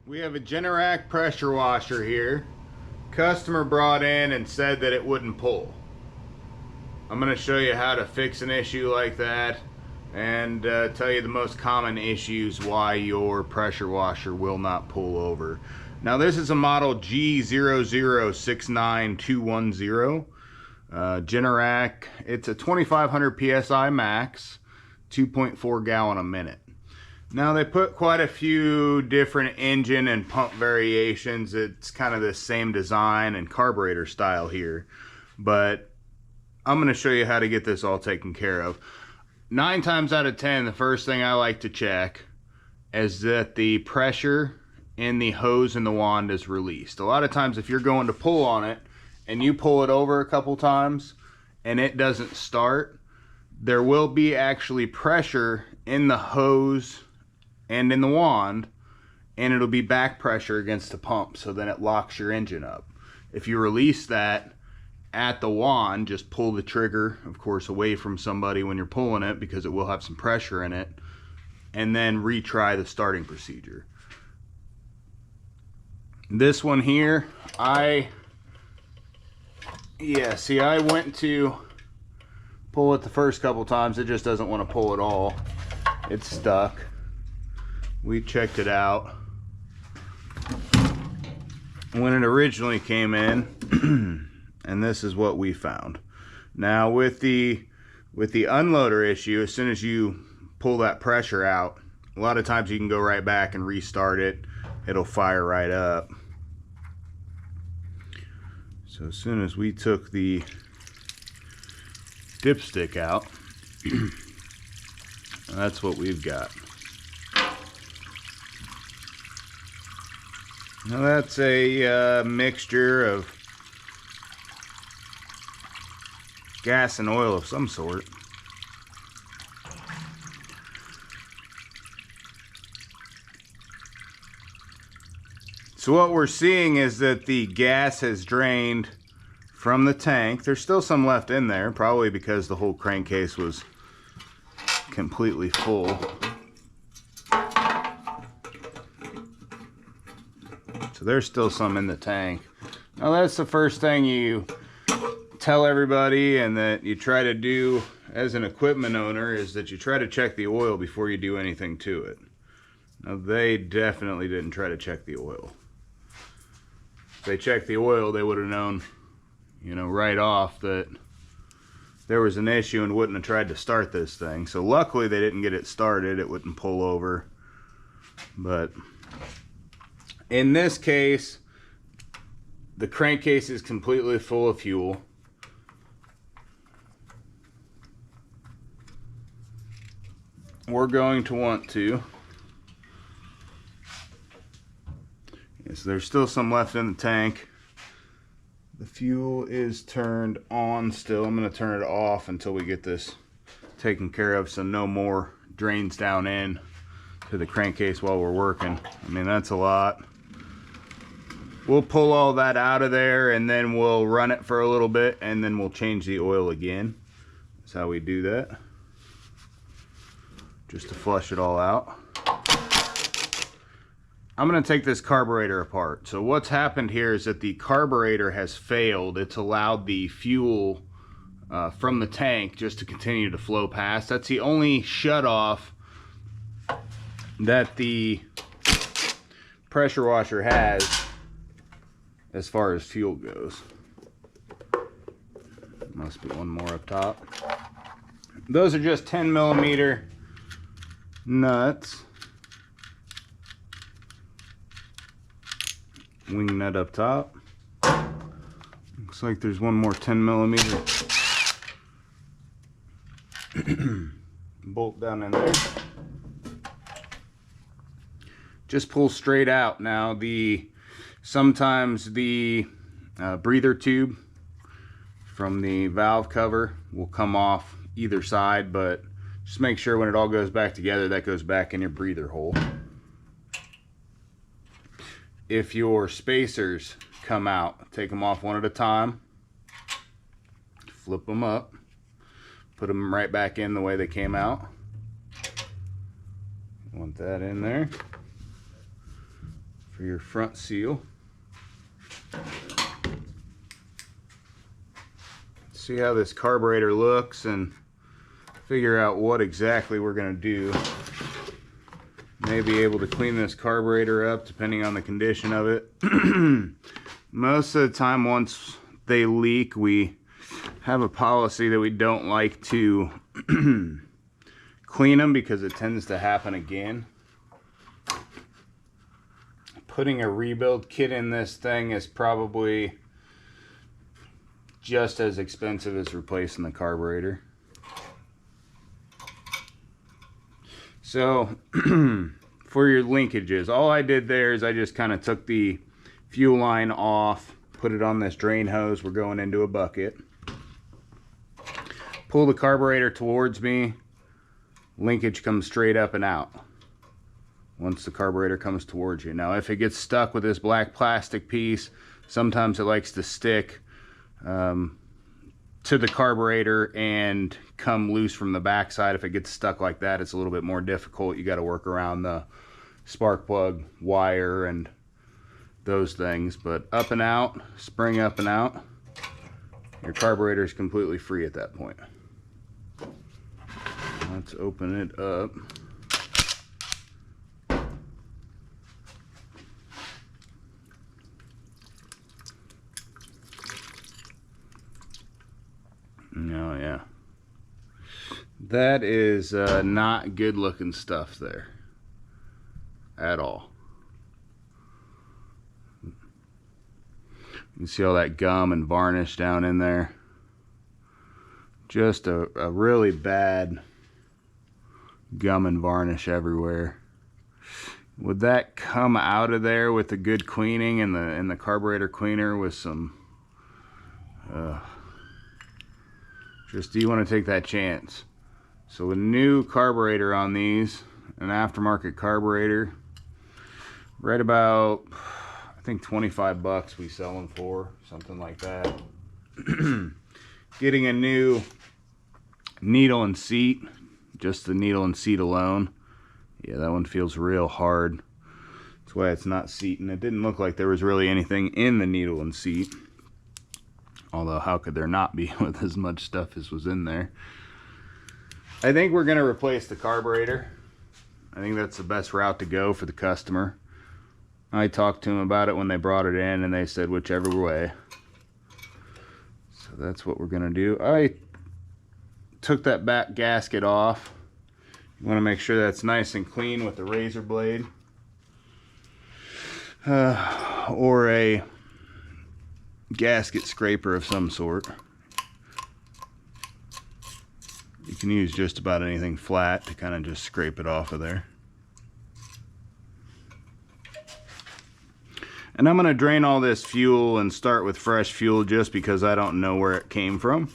We have a Generac pressure washer here. Customer brought in and said that it wouldn't pull. I'm going to show you how to fix an issue like that and tell you the most common issues why your pressure washer will not pull over. Now this is a model G0069210. Generac. It's a 2500 psi max, 2.4 gallon a minute. Now they put quite a few different engine and pump variations. It's kind of the same design and carburetor style here, but I'm going to show you how to get this all taken care of. 9 times out of 10, the first thing I like to check is that the pressure in the hose and the wand is released. A lot of times if you're going to pull on it and you pull it over a couple times and it doesn't start, there will be actually pressure in the hose and in the wand, and it'll be back pressure against the pump, so then it locks your engine up. If you release that at the wand, just pull the trigger, of course, away from somebody when you're pulling it because it will have some pressure in it, and then retry the starting procedure. This one here, I went to pull it the first couple times. It just doesn't want to pull at all. It's stuck. We checked it out when it originally came in, and this is what we found. Now with the unloader issue, as soon as you pull that pressure out, a lot of times you can go right back and restart it. It'll fire right up. So as soon as we took the dipstick out, that's what we've got. Now that's a mixture of gas and oil of some sort. So what we're seeing is that the gas has drained from the tank. There's still some left in there, probably because the whole crankcase was completely full. So there's still some in the tank. Now that's the first thing you tell everybody and that you try to do as an equipment owner, is that you try to check the oil before you do anything to it. Now they definitely didn't try to check the oil. If they checked the oil, they would have known, right off that there was an issue and wouldn't have tried to start this thing. So luckily they didn't get it started. It wouldn't pull over. But in this case, the crankcase is completely full of fuel. We're going to want to, so there's still some left in the tank. The fuel is turned on still. I'm going to turn it off until we get this taken care of, so no more drains down in to the crankcase while we're working. I mean, that's a lot. We'll pull all that out of there and then we'll run it for a little bit and then we'll change the oil again. That's how we do that, just to flush it all out. I'm going to take this carburetor apart. So what's happened here is that the carburetor has failed. It's allowed the fuel from the tank just to continue to flow past. That's the only shutoff that the pressure washer has as far as fuel goes. Must be one more up top. Those are just 10mm nuts. Wing nut up top. Looks like there's one more 10mm bolt down in there. Just pull straight out. Now sometimes the breather tube from the valve cover will come off either side, but just make sure when it all goes back together, that goes back in your breather hole. If your spacers come out, take them off one at a time, flip them up, put them right back in the way they came out. Want that in there. for your front seal. See how this carburetor looks and figure out what exactly we're going to do. May be able to clean this carburetor up depending on the condition of it. Most of the time, once they leak, we have a policy that we don't like to clean them because it tends to happen again. Putting a rebuild kit in this thing is probably just as expensive as replacing the carburetor. So for your linkages, all I did there is I just kind of took the fuel line off, put it on this drain hose. We're going into a bucket. Pull the carburetor towards me. Linkage comes straight up and out once the carburetor comes towards you. Now if it gets stuck with this black plastic piece, sometimes it likes to stick to the carburetor and come loose from the backside. If it gets stuck like that, it's a little bit more difficult. You got to work around the spark plug wire and those things. But up and out, spring up and out, your carburetor is completely free at that point. Let's open it up. Oh yeah, that is not good looking stuff there at all. You can see all that gum and varnish down in there. Just a really bad gum and varnish everywhere. Would that come out of there with a good cleaning and the carburetor cleaner with some just, do you want to take that chance? So a new carburetor on these, an aftermarket carburetor, right about, I think 25 bucks we sell them for, something like that. Getting a new needle and seat, just the needle and seat alone. Yeah, that one feels real hard. That's why it's not seating. It didn't look like there was really anything in the needle and seat. Although, how could there not be with as much stuff as was in there? I think we're going to replace the carburetor. I think that's the best route to go for the customer. I talked to them about it when they brought it in, and they said whichever way. So that's what we're going to do. I took that back gasket off. You want to make sure that's nice and clean with the razor blade. Or a gasket scraper of some sort. You can use just about anything flat to kind of just scrape it off of there. And I'm going to drain all this fuel and start with fresh fuel just because I don't know where it came from.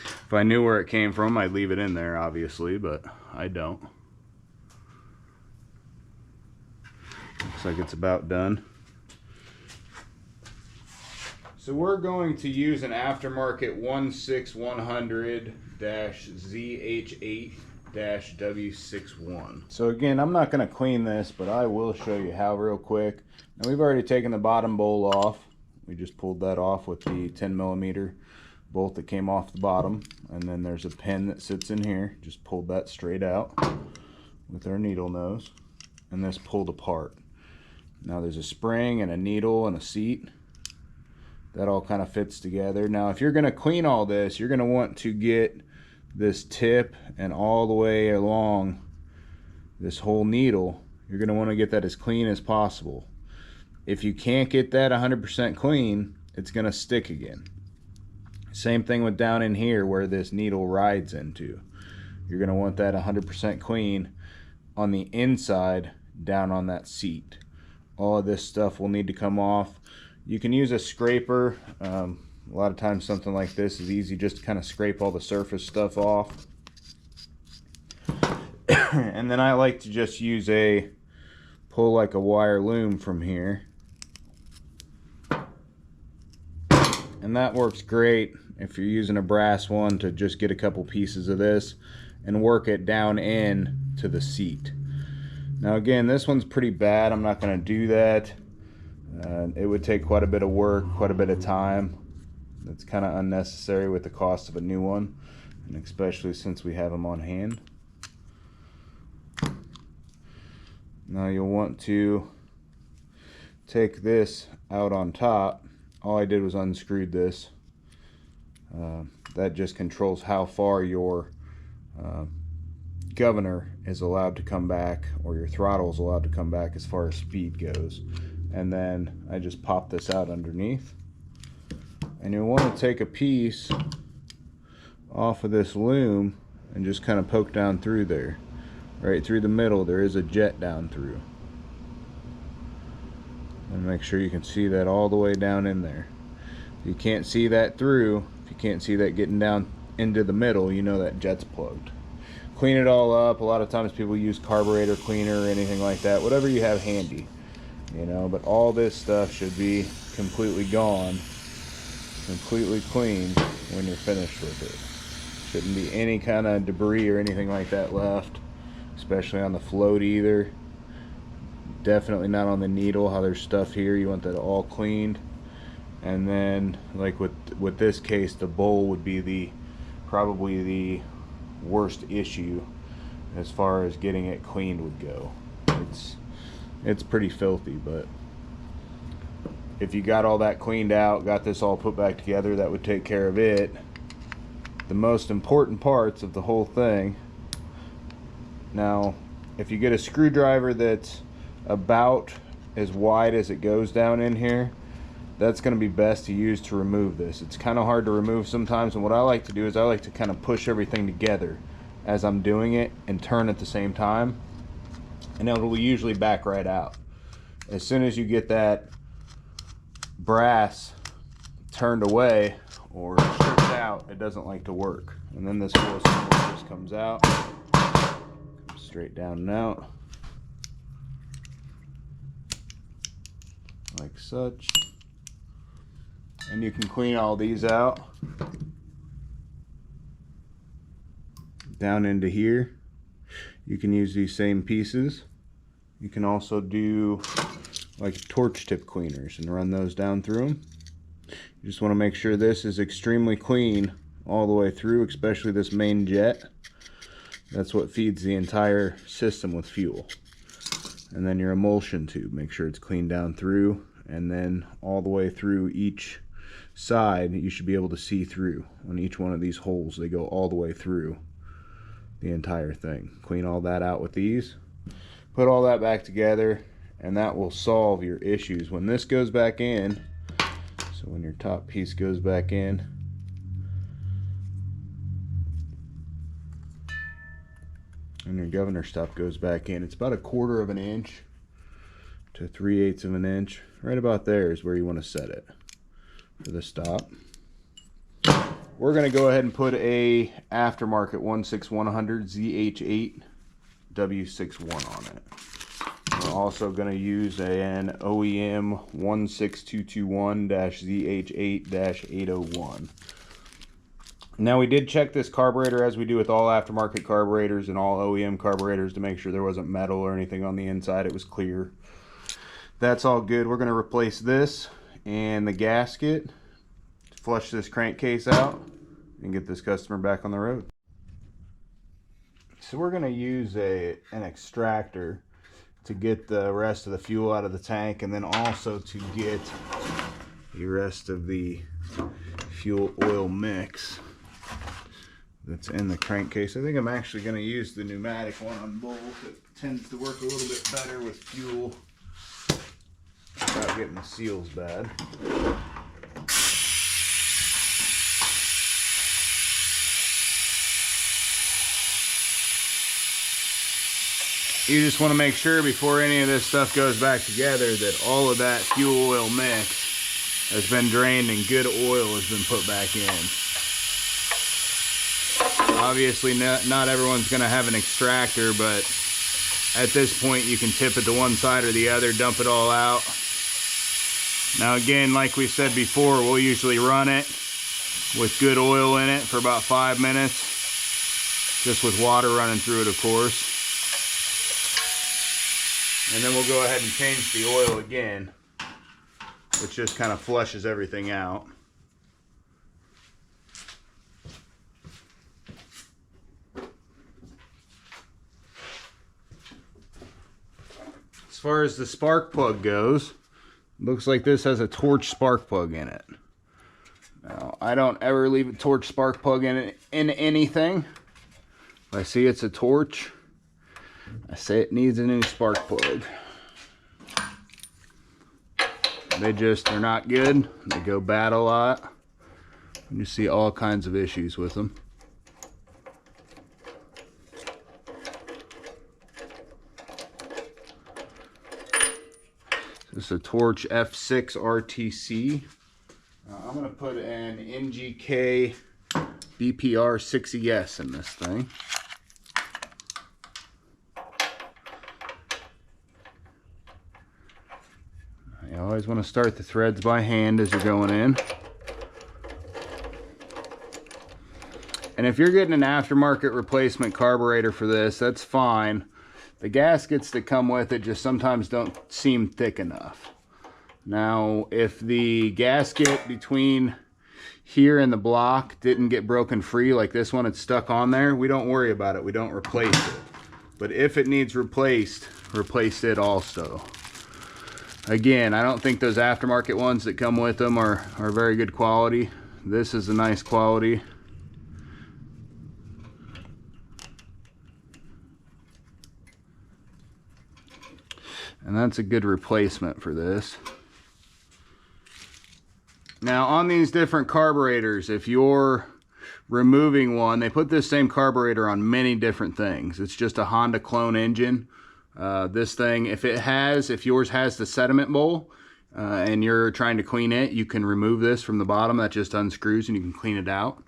If I knew where it came from, I'd leave it in there, obviously, but I don't. Looks like it's about done. So we're going to use an aftermarket 16100-ZH8-W61. So again, I'm not going to clean this, but I will show you how real quick. Now we've already taken the bottom bowl off. We just pulled that off with the 10mm bolt that came off the bottom. And then there's a pin that sits in here. Just pulled that straight out with our needle nose. And this pulled apart. Now there's a spring and a needle and a seat. That all kind of fits together. Now if you're going to clean all this, you're going to want to get this tip and all the way along this whole needle. You're going to want to get that as clean as possible. If you can't get that 100% clean, it's going to stick again. Same thing with down in here where this needle rides into. You're going to want that 100% clean on the inside down on that seat. All of this stuff will need to come off. You can use a scraper. A lot of times something like this is easy, just to kind of scrape all the surface stuff off. And then I like to just use pull like a wire loom from here. And that works great if you're using a brass one, to just get a couple pieces of this and work it down in to the seat. Now again, this one's pretty bad. I'm not going to do that. It would take quite a bit of work, quite a bit of time. That's kind of unnecessary with the cost of a new one, and especially since we have them on hand. Now you'll want to take this out on top. All I did was unscrewed this. That just controls how far your governor is allowed to come back, or your throttle is allowed to come back as far as speed goes. And then I just pop this out underneath. And you'll want to take a piece off of this loom and just kind of poke down through there. Right through the middle, there is a jet down through. And make sure you can see that all the way down in there. If you can't see that through, if you can't see that getting down into the middle, you know that jet's plugged. Clean it all up. A lot of times people use carburetor cleaner or anything like that, whatever you have handy, you know, but all this stuff should be completely gone, completely clean when you're finished with it. Shouldn't be any kind of debris or anything like that left, especially on the float either. Definitely not on the needle, how there's stuff here. You want that all cleaned. And then, like with this case, the bowl would be probably the worst issue as far as getting it cleaned would go. It's pretty filthy, but if you got all that cleaned out, got this all put back together, that would take care of it. The most important parts of the whole thing. Now, if you get a screwdriver that's about as wide as it goes down in here, that's going to be best to use to remove this. It's kind of hard to remove sometimes, and what I like to do is I like to kind of push everything together as I'm doing it and turn at the same time, and it will usually back right out. As soon as you get that brass turned away or stripped out, it doesn't like to work. And then this whole assembly just comes out, comes straight down and out like such. And you can clean all these out down into here. You can use these same pieces. You can also do like torch tip cleaners and run those down through them. You just want to make sure this is extremely clean all the way through, especially this main jet. That's what feeds the entire system with fuel. And then your emulsion tube, make sure it's clean down through, and then all the way through each side. You should be able to see through on each one of these holes. They go all the way through the entire thing. Clean all that out with these, put all that back together, and that will solve your issues when this goes back in. So when your top piece goes back in, and your governor stop goes back in, it's about 1/4 of an inch to 3/8 of an inch. Right about there is where you want to set it for the stop. We're going to go ahead and put a aftermarket 16100 ZH8 W61 on it. We're also going to use an OEM 16221-ZH8-801. Now, we did check this carburetor as we do with all aftermarket carburetors and all OEM carburetors to make sure there wasn't metal or anything on the inside. It was clear. That's all good. We're going to replace this and the gasket, flush this crankcase out, and get this customer back on the road. So we're going to use an extractor to get the rest of the fuel out of the tank, and then also to get the rest of the fuel oil mix that's in the crankcase. I think I'm actually going to use the pneumatic one on both. It tends to work a little bit better with fuel without getting the seals bad. You just want to make sure before any of this stuff goes back together that all of that fuel oil mix has been drained and good oil has been put back in. Obviously not everyone's going to have an extractor, but at this point you can tip it to one side or the other, dump it all out. Now again, like we said before, we'll usually run it with good oil in it for about 5 minutes, just with water running through it, of course. And then we'll go ahead and change the oil again, which just kind of flushes everything out. As far as the spark plug goes, looks like this has a torch spark plug in it. Now, I don't ever leave a torch spark plug in anything. If I see it's a torch, I say it needs a new spark plug. They're not good. They go bad a lot. You see all kinds of issues with them. This is a Torch F6 RTC. I'm going to put an NGK BPR 6ES in this thing. You always want to start the threads by hand as you're going in. And if you're getting an aftermarket replacement carburetor for this, that's fine. The gaskets that come with it just sometimes don't seem thick enough. Now, if the gasket between here and the block didn't get broken free, like this one, it's stuck on there, we don't worry about it. We don't replace it. But if it needs replaced, replace it also. Again, I don't think those aftermarket ones that come with them are very good quality. This is a nice quality. And that's a good replacement for this. Now on these different carburetors, if you're removing one, they put this same carburetor on many different things. It's just a Honda clone engine. This thing, if yours has the sediment bowl and you're trying to clean it, you can remove this from the bottom. That just unscrews and you can clean it out.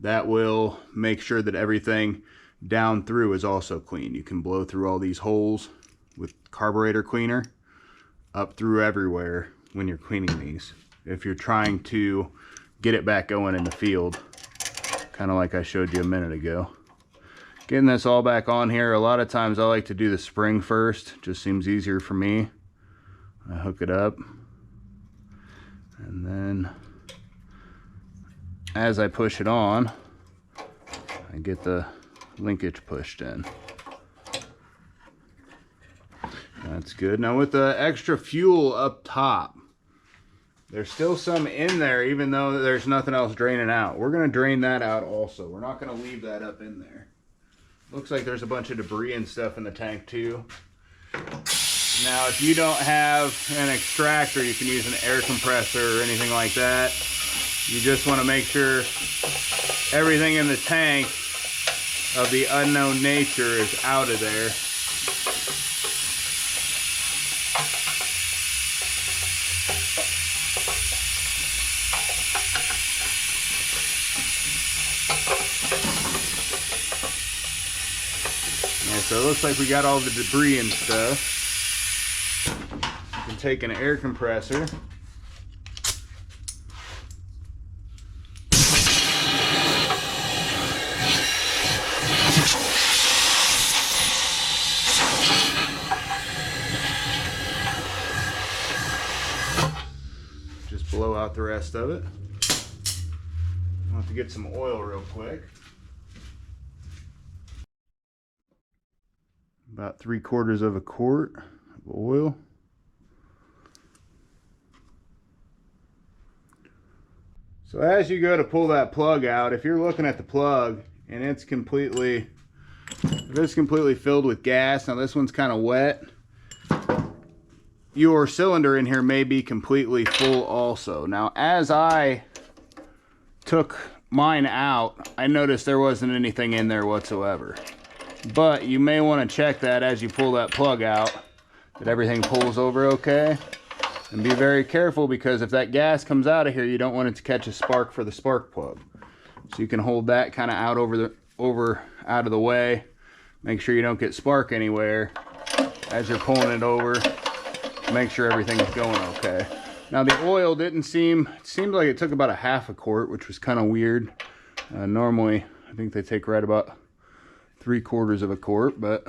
That will make sure that everything down through is also clean. You can blow through all these holes with carburetor cleaner up through everywhere when you're cleaning these, if you're trying to get it back going in the field, kind of like I showed you a minute ago. Getting this all back on here, a lot of times I like to do the spring first. Just seems easier for me. I hook it up, and then as I push it on, I get the linkage pushed in. That's good. Now with the extra fuel up top, there's still some in there even though there's nothing else draining out. We're going to drain that out also. We're not going to leave that up in there. Looks like there's a bunch of debris and stuff in the tank too. Now if you don't have an extractor, you can use an air compressor or anything like that. You just want to make sure everything in the tank of the unknown nature is out of there. So it looks like we got all the debris and stuff. You can take an air compressor. Just blow out the rest of it. I'll have to get some oil real quick. About 3/4 of a quart of oil. So as you go to pull that plug out, if you're looking at the plug and it's completely filled with gas, now this one's kind of wet, your cylinder in here may be completely full also. Now as I took mine out, I noticed there wasn't anything in there whatsoever. But you may want to check that as you pull that plug out, that everything pulls over okay. And be very careful, because if that gas comes out of here, you don't want it to catch a spark for the spark plug. So you can hold that kind of out out of the way. Make sure you don't get spark anywhere as you're pulling it over. Make sure everything is going okay. Now the oil it seemed like it took about a 1/2 quart, which was kind of weird. Normally, I think they take right about 3/4 of a quart, but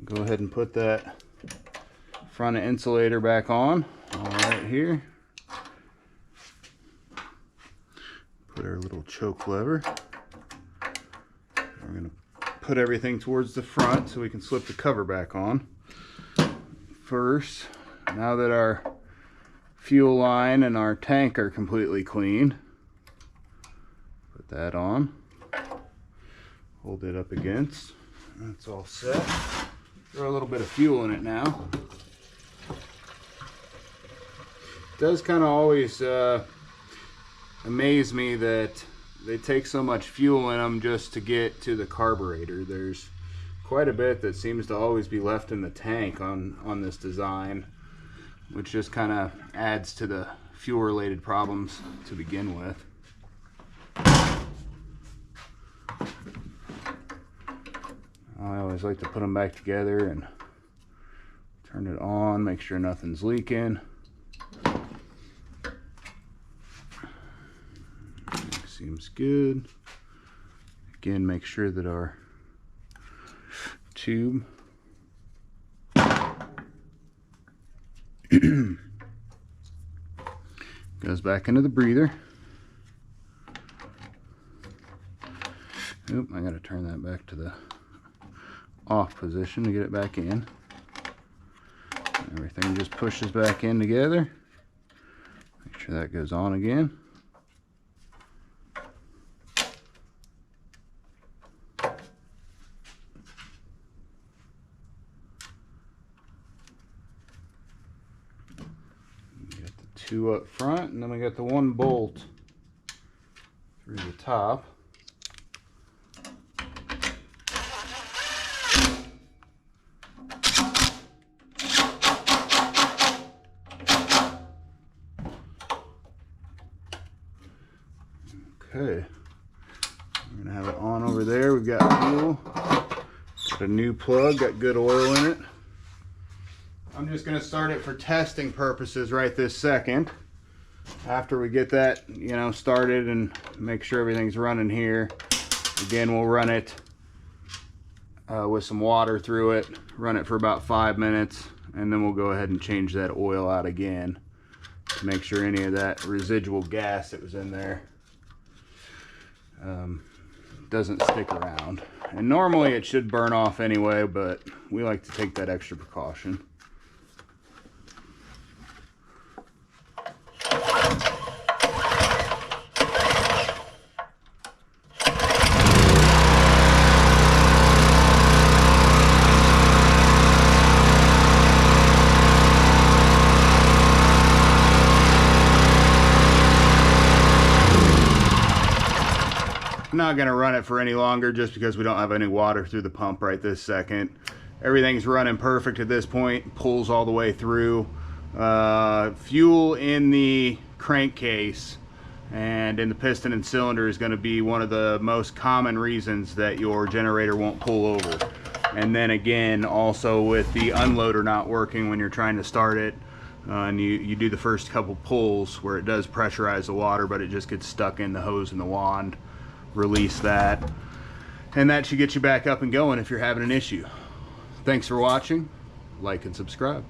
Go ahead and put that front insulator back on. All right, here. Put our little choke lever. We're going to put everything towards the front so we can slip the cover back on. First, now that our fuel line and our tank are completely clean, put that on. Hold it up against. That's all set. Throw a little bit of fuel in it now. It does kind of always amaze me that they take so much fuel in them just to get to the carburetor. There's quite a bit that seems to always be left in the tank on this design, which just kind of adds to the fuel related problems to begin with. I always like to put them back together and turn it on, make sure nothing's leaking. Seems good. Again, make sure that our tube goes back into the breather. Oop, I gotta turn that back to the off position to get it back in. Everything just pushes back in together. Make sure that goes on again. Two up front, and then we got the one bolt through the top. Okay, we're gonna have it on over there. We've got fuel, got a new plug, got good oil in it. I'm just going to start it for testing purposes right this second. After we get that, started and make sure everything's running here, again, we'll run it with some water through it, run it for about 5 minutes, and then we'll go ahead and change that oil out again to make sure any of that residual gas that was in there doesn't stick around. And normally it should burn off anyway, but we like to take that extra precaution. I'm not going to run it for any longer just because we don't have any water through the pump right this second. Everything's running perfect at this point, pulls all the way through. Fuel in the crankcase and in the piston and cylinder is going to be one of the most common reasons that your generator won't pull over. And then again, also with the unloader not working when you're trying to start it, and you do the first couple pulls where it does pressurize the water, but it just gets stuck in the hose and the wand. Release that, and that should get you back up and going if you're having an issue. Thanks for watching. Like and subscribe.